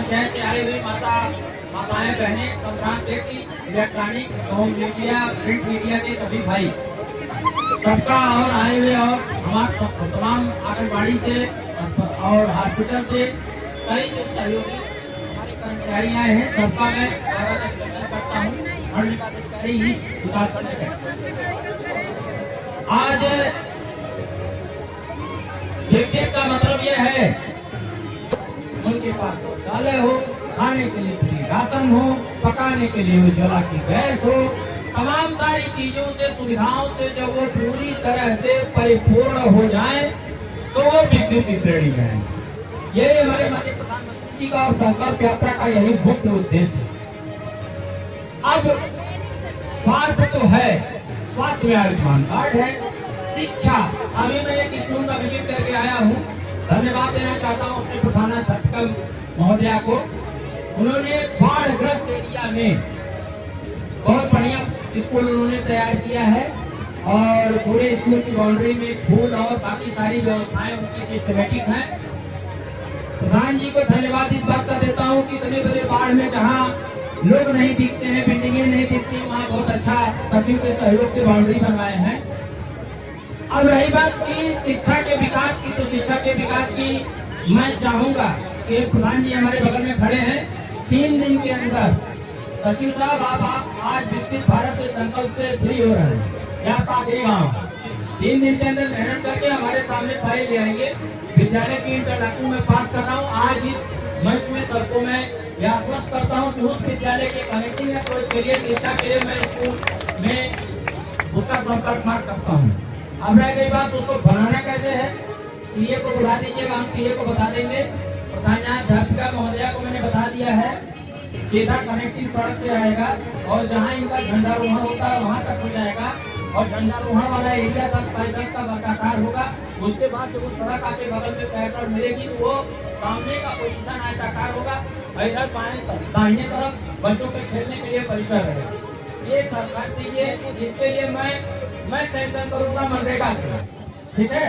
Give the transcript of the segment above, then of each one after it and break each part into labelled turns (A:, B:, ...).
A: पंचायत से आए हुए माताएं बहनें, संक्रांत व्यक्ति, इलेक्ट्रॉनिक और मीडिया, प्रिंट मीडिया के सभी भाई सबका और आए हुए और हमारे तमाम आंगनबाड़ी से और हॉस्पिटल से कई जो सहयोगी हमारे कर्मचारी आए हैं, सबका मैं अभिनंदन करता हूँ। अधिकारी इस विकास करने आज विकसित का मतलब यह है उनके पास शौचालय हो, खाने के लिए फ्री राशन हो, पकाने के लिए उज्ज्वला की गैस हो, तमाम सारी चीजों से सुविधाओं से जब वो पूरी तरह से परिपूर्ण हो जाए तो वो विकसित की श्रेणी में है। ये हमारे माननीय प्रधानमंत्री जी का और संकल्प यात्रा का यही मुख्य उद्देश्य है। अब स्वास्थ्य तो है, स्वास्थ्य में आयुष्मान कार्ड है, शिक्षा, अभी मैं एक स्कूल का विजिट करके आया हूँ, धन्यवाद देना चाहता हूँ अपने प्रधानाध्यापिका महोदया को। उन्होंने बाढ़ग्रस्त एरिया में बहुत बढ़िया स्कूल उन्होंने तैयार किया है और पूरे स्कूल की बाउंड्री में फूल और बाकी सारी व्यवस्थाएं उनकी सिस्टमेटिक हैं। प्रधान जी को धन्यवाद इस बात का देता हूँ कि इतने बड़े बाढ़ में जहाँ लोग नहीं दिखते हैं, बिल्डिंगें नहीं दिखती, वहाँ बहुत अच्छा सचिव के सहयोग से बाउंड्री बनवाए हैं। अब रही बात की शिक्षा के विकास की, तो शिक्षा के विकास की मैं चाहूंगा कि प्रधान जी हमारे बगल में खड़े हैं, 3 दिन के अंदर सचिव साहब आप आज विकसित भारत के संकल्प से फ्री हो रहे हैं, या पाखरी गाँव 3 दिन के अंदर मेहनत करके हमारे सामने फाइल ले आएंगे। विद्यालय की इंटरलॉकिंग में पास कर रहा हूँ। आज इस मंच में सबको मैं यह आश्वस्त करता हूँ कि उस विद्यालय के कनेक्टिंग अप्रोच के लिए, शिक्षा के लिए मैं स्कूल में उसका संपर्क मार्ग करता हूँ। अब रह गई बात उसको बनाना कैसे है, टीए को बुला दीजिएगा, हम टीए को बता देंगे। प्रधानाध्यापिका महोदया को मैंने बता दिया है, सीधा कनेक्टिंग सड़क से आएगा और जहाँ इनका झंडारोहण होता है वहाँ तक हो जाएगा और झंडारोहण वाला एरिया 10 बाई 10 का वर्गाकार होगा। उसके बाद जब वो सड़क आके बगल में पैटर मिलेगी तो वो सामने का पोजीशन आयताकार होगा, इधर दाहिने तरफ बच्चों के खेलने के लिए परिसर है। ये कर दीजिए, इसके लिए मैं सैंक्शन करूंगा मनरेगा से, ठीक है।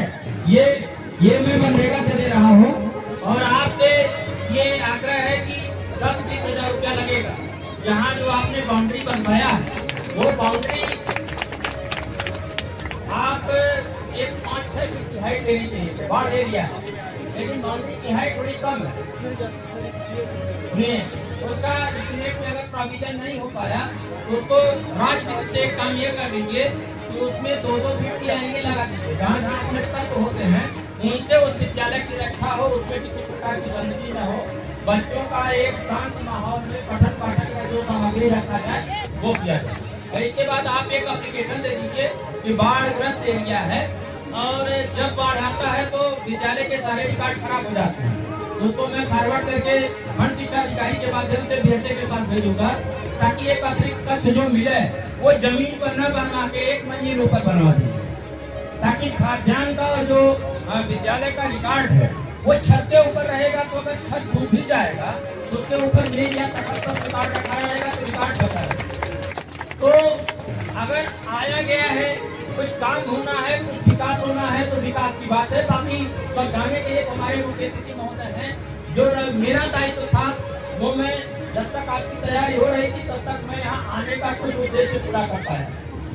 A: ये मैं मनरेगा से दे रहा हूँ और आपसे ये आग्रह है कि 10-20 हजार रुपया लगेगा। जहाँ जो आपने बाउंड्री बनवाया है वो बाउंड्री आप एक 5-6 फीट की हाइट देनी चाहिए, बाढ़ एरिया है, लेकिन बाउंड्री की हाइट थोड़ी कम है। उसका एस्टीमेट में अगर प्रोविजन नहीं हो पाया तो उसको राजनीति से काम ये कर दीजिए कि उसमें 2-2 फीट की एंगल लगा दीजिए। जहाँ जहाँ तक होते हैं उनसे उस विद्यालय की रक्षा हो, उसमें किसी प्रकार की गंदगी न हो, बच्चों का एक शांत माहौल में पठन पाठन का जो सामग्री रखा जाए वो किया जाए। और इसके बाद आप एक एप्लीकेशन दे दीजिए कि बाढ़ग्रस्त एरिया है और जब बाढ़ आता है तो विद्यालय के सारे रिकॉर्ड खराब हो जाते हैं। उसको मैं फॉरवर्ड करके खंड शिक्षा अधिकारी के माध्यम से बीएसए के पास भेजूंगा ताकि एक अतिरिक्त कक्ष जो मिले वो जमीन पर न बनवा के 1 मंजिल ऊपर बनवा दी, ताकि खाद्यान्न का जो विद्यालय का रिकॉर्ड है वो छत के ऊपर रहेगा। तो अगर छत डूब भी जाएगा तो उसके ऊपर मेज या तख्त पर रिकॉर्ड रखा जाएगा तो रिकॉर्ड बता है। तो अगर आया गया है, कुछ काम होना है, कुछ विकास होना है तो विकास की बात है। बाकी समझाने के लिए हमारे मुख्य अतिथि महोदय हैं, जो मेरा दायित्व था वो मैं जब तक आपकी तैयारी हो रही थी तब तक मैं यहाँ आने का कुछ उद्देश्य पूरा कर पाया।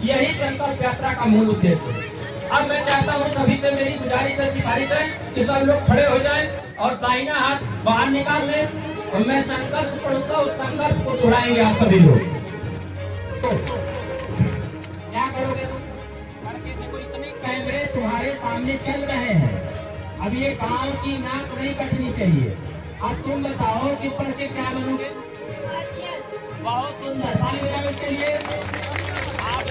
A: यही संकल्प यात्रा का मूल उद्देश्य है। अब मैं चाहता हूँ सभी से मेरी गुजारिश है, सिफारिश है कि सब लोग खड़े हो जाएं और दाहिना हाथ बाहर निकाल लें और मैं संकल्प पढ़ूंगा, उस संकल्प को दोहराएंगे आप सभी लोग। क्या करोगे तुम? देखो इतने कैमरे तुम्हारे सामने चल रहे हैं, अब ये गांव की नाक नहीं कटनी चाहिए। अब तुम बताओ कि पढ़ के क्या बनोगे? बहुत सुंदर, ताली बजाओ इसके लिए। आप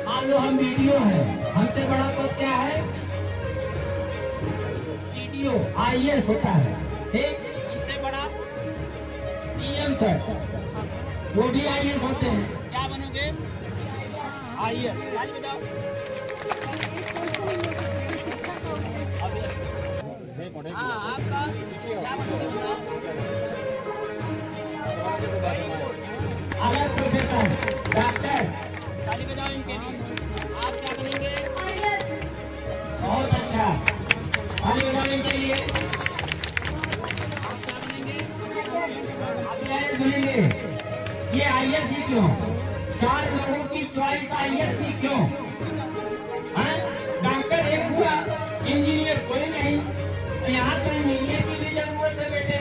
A: मान लो हम वीडियो है, हमसे बड़ा पद क्या है? सीडीओ, आईएएस होता है, ठीक। हमसे बड़ा सीएम सर, वो भी आईएएस होते हैं। क्या बनोगे? आईएएस। ताली बजाओ। आपका क्या बनोगे बताओ? अलग प्रोफेसर, डॉक्टर। ताली बजाओ इनके लिए। आप क्या बनेंगे? बहुत अच्छा, ताली बजाओ इनके लिए। क्यों? 4 लोगों की चॉइस आईएएस की क्यों? हैं? डॉक्टर एक हुआ, इंजीनियर कोई नहीं। यहाँ तो इंजीनियर की भी जरूरत है बेटे।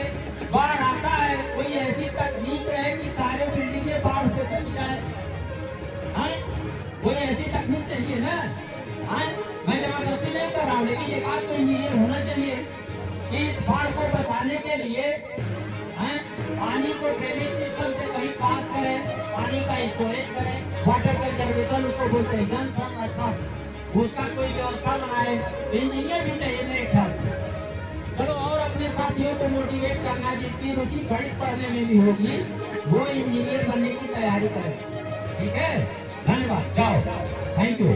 A: बाढ़ आता है, कोई ऐसी तकनीक है कि सारे बिल्डिंगें बाढ़ से बच जाए। कोई ऐसी तकनीक चाहिए ना। मैं जबरदस्ती नहीं कर रहा हूँ, लेकिन एक आध तो इंजीनियर होना चाहिए कि इस बाढ़ को बचाने के लिए पानी को ड्रेनेज सिस्टम से कहीं पास करें, पानी का स्टोरेज करें, वाटर कंजर्वेशन उसको बोलते हैं, जल संरक्षण, उसका कोई व्यवस्था बनाए। इंजीनियर भी चाहिए मेरे ख्याल से। चलो, और अपने साथियों को मोटिवेट करना, जिसकी रुचि गणित पढ़ने में भी होगी वो इंजीनियर बनने की तैयारी करे। ठीक है, धन्यवाद, जाओ, थैंक यू।